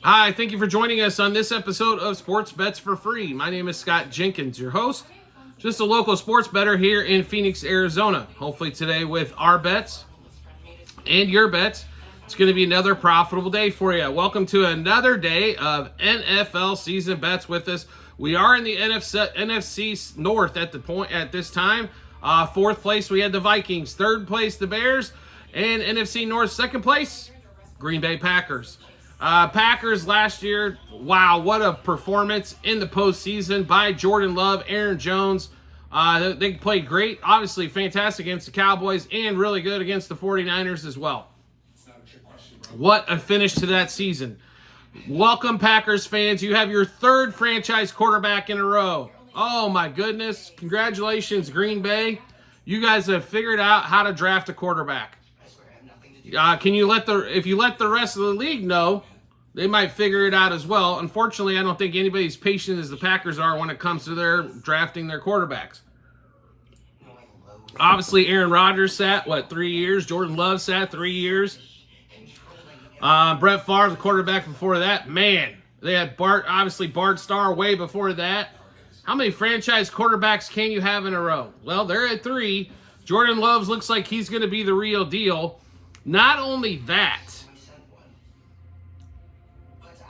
Hi, thank you for joining us on this episode of Sports Bets for Free. My name is Scott Jenkins, your host, just a local sports bettor here in Phoenix, Arizona. Hopefully today with our bets and your bets, it's going to be another profitable day for you. Welcome to another day of NFL season bets with us. We are in the NFC North at this time. Fourth place, we had the Vikings. Third place, the Bears. And NFC North, second place, Green Bay Packers. Packers last year, wow, what a performance in the postseason by Jordan Love, Aaron Jones. They played great, obviously fantastic against the Cowboys and really good against the 49ers as well. What a finish to that season. Welcome, Packers fans. You have your third franchise quarterback in a row. Oh, my goodness. Congratulations, Green Bay. You guys have figured out how to draft a quarterback. If you let the rest of the league know, they might figure it out as well. Unfortunately, I don't think anybody's patient as the Packers are when it comes to their drafting their quarterbacks. Obviously, Aaron Rodgers sat, 3 years? Jordan Love sat 3 years. Brett Favre, the quarterback before that. Man, they had Bart Starr way before that. How many franchise quarterbacks can you have in a row? Well, they're at 3. Jordan Love looks like he's going to be the real deal. Not only that,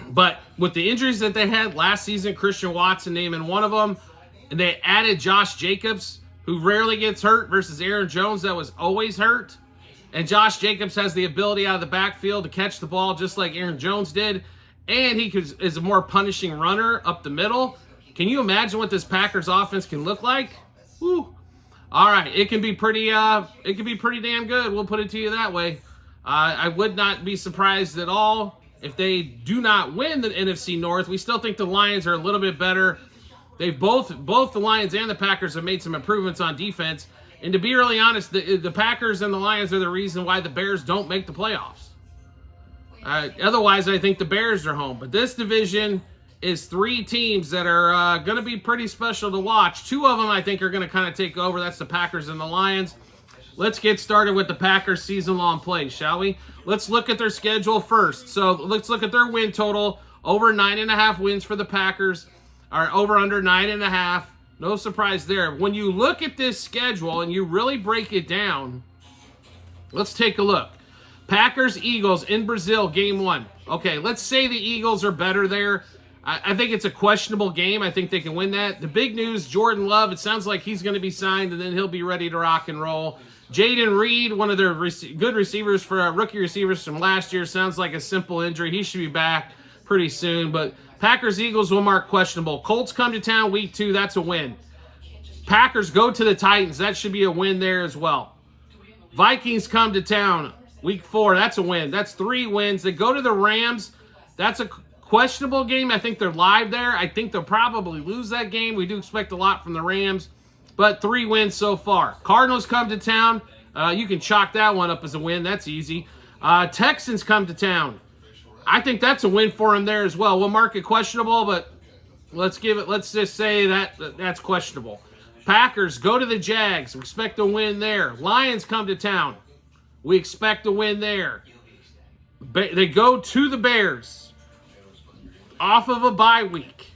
but with the injuries that they had last season, Christian Watson naming one of them, and they added Josh Jacobs, who rarely gets hurt, versus Aaron Jones that was always hurt. And Josh Jacobs has the ability out of the backfield to catch the ball just like Aaron Jones did, and he is a more punishing runner up the middle. Can you imagine what this Packers offense can look like? Woo. All right, it can be pretty damn good. We'll put it to you that way. I would not be surprised at all if they do not win the NFC North. We still think the Lions are a little bit better. They've both the Lions and the Packers have made some improvements on defense. And to be really honest, the Packers and the Lions are the reason why the Bears don't make the playoffs. Otherwise, I think the Bears are home. But this division is 3 teams that are going to be pretty special to watch. 2 of them, I think, are going to kind of take over. That's the Packers and the Lions. Let's get started with the Packers season-long play, shall we? Let's look at their schedule first. So let's look at their win total. Over 9.5 wins for the Packers. Or over under 9.5. No surprise there. When you look at this schedule and you really break it down, let's take a look. Packers-Eagles in Brazil, game 1. Okay, let's say the Eagles are better there. I think it's a questionable game. I think they can win that. The big news, Jordan Love, it sounds like he's going to be signed, and then he'll be ready to rock and roll. Jaden Reed, one of their good receivers for rookie receivers from last year, sounds like a simple injury. He should be back pretty soon. But Packers-Eagles will mark questionable. Colts come to town week 2. That's a win. Packers go to the Titans. That should be a win there as well. Vikings come to town week 4. That's a win. That's 3 wins. They go to the Rams. That's a questionable game. I think they're live there. I think they'll probably lose that game. We do expect a lot from the Rams, but 3 wins so far. Cardinals come to town. You can chalk that one up as a win. That's easy. Texans come to town. I think that's a win for them there as well. We'll mark it questionable, but let's just say that's questionable. Packers go to the Jags. We expect a win there. Lions come to town. We expect a win there. They go to the Bears off of a bye week.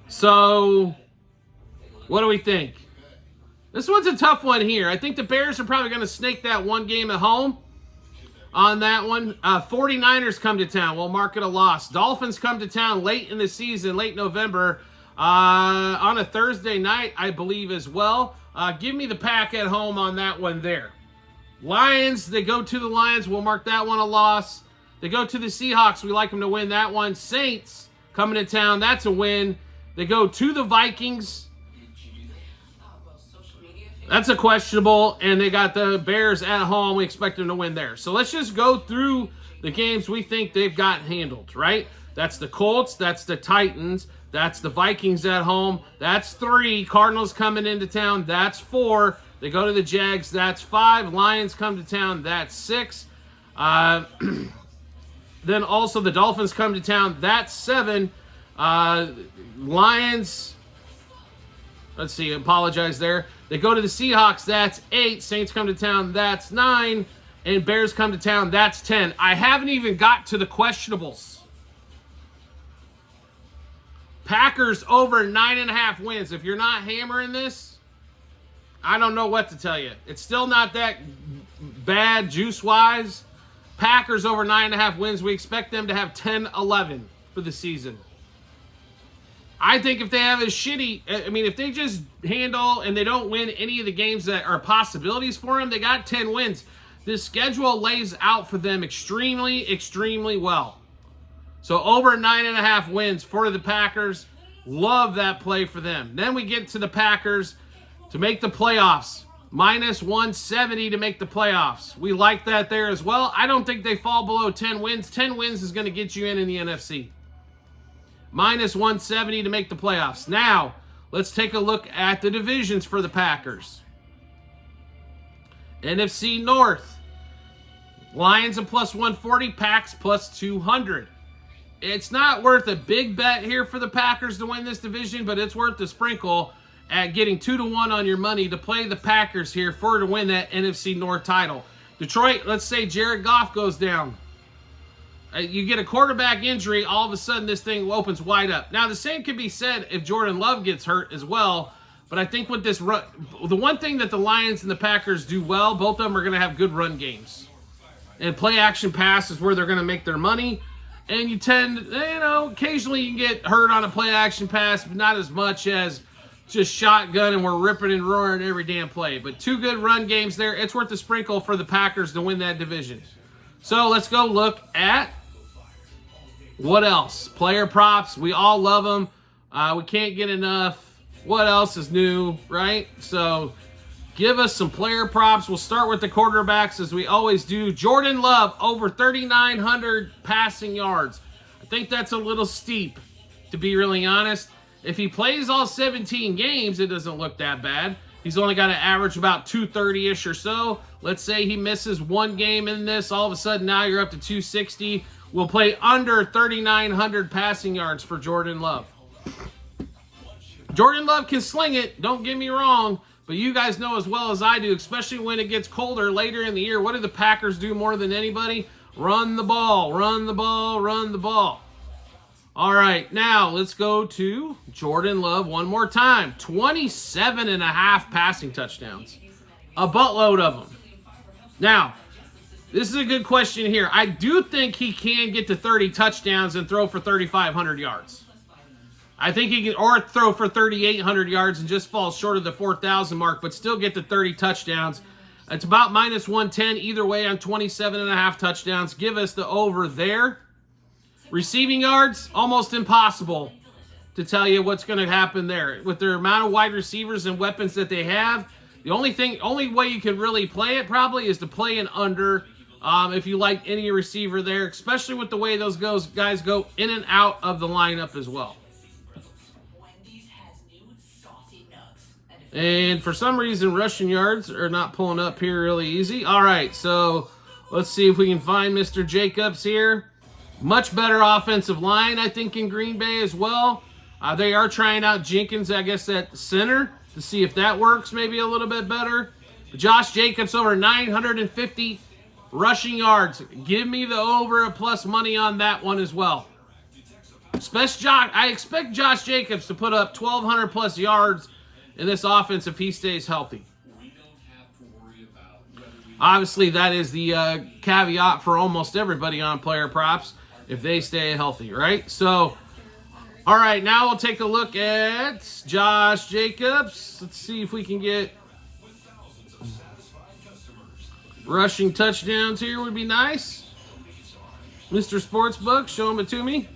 So, what do we think? This one's a tough one here. I think the Bears are probably going to snake that one game at home on that one. 49ers come to town. We'll mark it a loss. Dolphins come to town late in the season, late November, on a Thursday night, I believe, as well. Give me the Pack at home on that one there. Lions, they go to the Lions. We'll mark that one a loss. They go to the Seahawks. We like them to win that one. Saints coming to town. That's a win. They go to the Vikings. That's a questionable. And they got the Bears at home. We expect them to win there. So let's just go through the games we think they've got handled, right? That's the Colts. That's the Titans. That's the Vikings at home. That's 3. Cardinals coming into town. That's 4. They go to the Jags. That's 5. Lions come to town. That's 6. Then also the Dolphins come to town. That's 7. Lions, let's see, apologize there. They go to the Seahawks. That's 8. Saints come to town. That's 9. and Bears come to town, that's 10. I haven't even got to the questionables. Packers over 9.5 wins. If you're not hammering this, I don't know what to tell you. It's still not that bad juice-wise. Packers over 9.5 wins. We expect them to have 10-11 for the season. I think if they have a if they just handle and they don't win any of the games that are possibilities for them, they got 10 wins. This schedule lays out for them extremely, extremely well. So over 9.5 wins for the Packers. Love that play for them. Then we get to the Packers to make the playoffs. Minus 170 to make the playoffs. We like that there as well. I don't think they fall below 10 wins. 10 wins is going to get you in the NFC. Minus 170 to make the playoffs. Now, let's take a look at the divisions for the Packers. NFC North. Lions at plus 140, Packs plus 200. It's not worth a big bet here for the Packers to win this division, but it's worth the sprinkle at getting 2-1 on your money to play the Packers here to win that NFC North title. Detroit, let's say Jared Goff goes down. You get a quarterback injury, all of a sudden this thing opens wide up. Now, the same can be said if Jordan Love gets hurt as well, but I think with this run, the one thing that the Lions and the Packers do well, both of them are going to have good run games. And play action pass is where they're going to make their money. And you tend, occasionally you can get hurt on a play action pass, but not as much as just shotgun and we're ripping and roaring every damn play. But two good run games there. It's worth the sprinkle for the Packers to win that division. So let's go look at what else. Player props. We all love them. We can't get enough. What else is new, right? So give us some player props. We'll start with the quarterbacks as we always do. Jordan Love over 3,900 passing yards. I think that's a little steep, to be really honest. If he plays all 17 games, it doesn't look that bad. He's only got to average about 230-ish or so. Let's say he misses one game in this. All of a sudden, now you're up to 260. We'll play under 3,900 passing yards for Jordan Love. Jordan Love can sling it, don't get me wrong, but you guys know as well as I do, especially when it gets colder later in the year, what do the Packers do more than anybody? Run the ball, run the ball, run the ball. All right, now let's go to Jordan Love one more time. 27.5 passing touchdowns. A buttload of them. Now, this is a good question here. I do think he can get to 30 touchdowns and throw for 3,500 yards. I think he can, or throw for 3,800 yards and just fall short of the 4,000 mark, but still get to 30 touchdowns. It's about minus 110 either way on 27.5 touchdowns. Give us the over there. Receiving yards, almost impossible to tell you what's going to happen there. With their amount of wide receivers and weapons that they have, the only way you can really play it probably is to play an under if you like any receiver there, especially with the way those guys go in and out of the lineup as well. And for some reason, rushing yards are not pulling up here really easy. All right, so let's see if we can find Mr. Jacobs here. Much better offensive line, I think, in Green Bay as well. They are trying out Jenkins, I guess, at center to see if that works maybe a little bit better. Josh Jacobs over 950 rushing yards. Give me the over a plus money on that one as well. I expect Josh Jacobs to put up 1,200 plus yards in this offense if he stays healthy. Obviously, that is the caveat for almost everybody on player props, if they stay healthy, right? So, all right, now we'll take a look at Josh Jacobs. Let's see if we can get rushing touchdowns here would be nice. Mr. Sportsbook, show him it to me.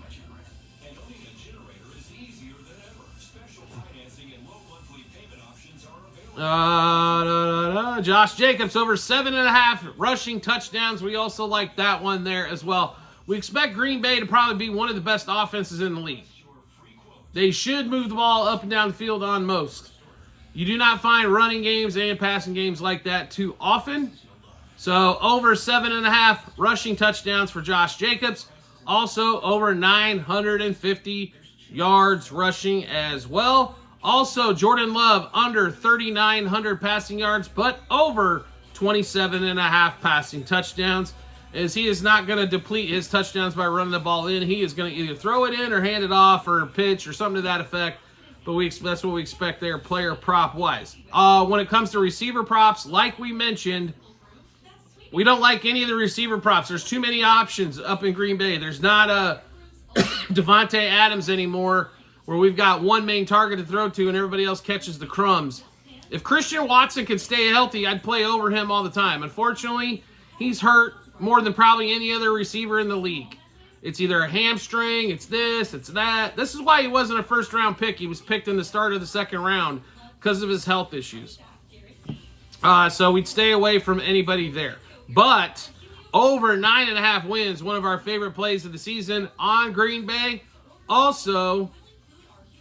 Josh Jacobs over 7.5 rushing touchdowns. We also like that one there as well. We expect Green Bay to probably be one of the best offenses in the league. They should move the ball up and down the field on most. You do not find running games and passing games like that too often. So over 7.5 rushing touchdowns for Josh Jacobs. Also over 950 yards rushing as well. Also, Jordan Love under 3,900 passing yards, but over 27.5 passing touchdowns. As he is not going to deplete his touchdowns by running the ball in. He is going to either throw it in or hand it off or pitch or something to that effect. But that's what we expect there, player prop wise. When it comes to receiver props, like we mentioned, we don't like any of the receiver props. There's too many options up in Green Bay. There's not a Devontae Adams anymore where we've got one main target to throw to and everybody else catches the crumbs. If Christian Watson can stay healthy, I'd play over him all the time. Unfortunately, he's hurt more than probably any other receiver in the league. It's either a hamstring, it's this, it's that. This is why he wasn't a first-round pick. He was picked in the start of the second round because of his health issues. So we'd stay away from anybody there. But over 9.5 wins, one of our favorite plays of the season on Green Bay. Also,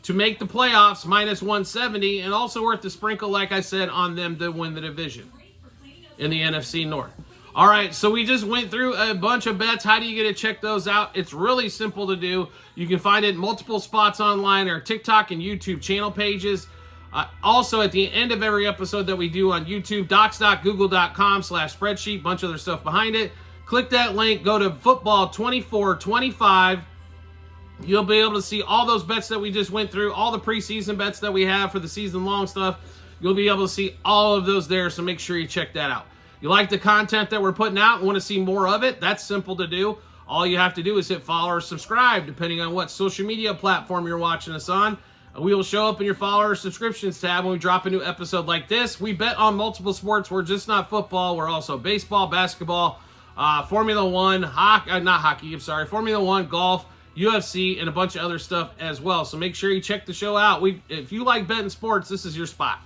to make the playoffs, minus 170, and also worth the sprinkle, like I said, on them to win the division in the NFC North. All right, so we just went through a bunch of bets. How do you get to check those out? It's really simple to do. You can find it in multiple spots online, our TikTok and YouTube channel pages. Also, at the end of every episode that we do on YouTube, docs.google.com/spreadsheet, bunch of other stuff behind it. Click that link, go to football 2425. You'll be able to see all those bets that we just went through, all the preseason bets that we have for the season-long stuff. You'll be able to see all of those there, so make sure you check that out. You like the content that we're putting out and want to see more of it? That's simple to do. All you have to do is hit follow or subscribe, depending on what social media platform you're watching us on. We will show up in your follow or subscriptions tab when we drop a new episode like this. We bet on multiple sports. We're just not football. We're also baseball, basketball, Formula One, Formula One, golf, UFC, and a bunch of other stuff as well. So make sure you check the show out. If you like betting sports, this is your spot.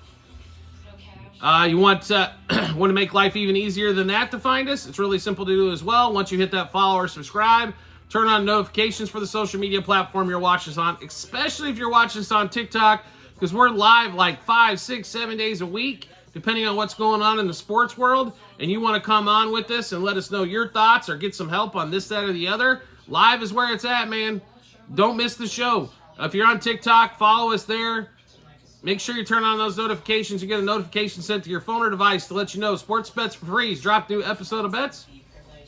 You want to make life even easier than that to find us? It's really simple to do as well. Once you hit that follow or subscribe, turn on notifications for the social media platform you're watching us on, especially if you're watching us on TikTok, because we're live like 5, 6, 7 days a week, depending on what's going on in the sports world, and you want to come on with us and let us know your thoughts or get some help on this, that, or the other, live is where it's at, man. Don't miss the show. If you're on TikTok, follow us there. Make sure you turn on those notifications. You get a notification sent to your phone or device to let you know Sports Bets for Free. Drop new episode of bets.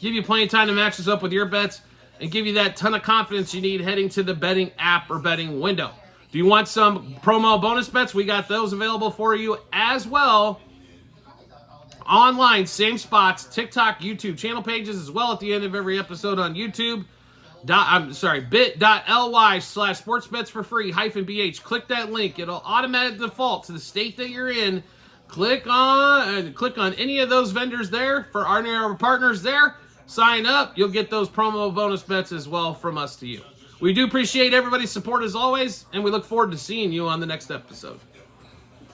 Give you plenty of time to match this up with your bets and give you that ton of confidence you need heading to the betting app or betting window. Do you want some promo bonus bets? We got those available for you as well. Online, same spots, TikTok, YouTube channel pages as well at the end of every episode on YouTube. bit.ly/sportsbetsforfree-bh. Click that link. It'll automatically default to the state that you're in. Click on any of those vendors there for our partners there. Sign up. You'll get those promo bonus bets as well from us to you. We do appreciate everybody's support as always, and we look forward to seeing you on the next episode.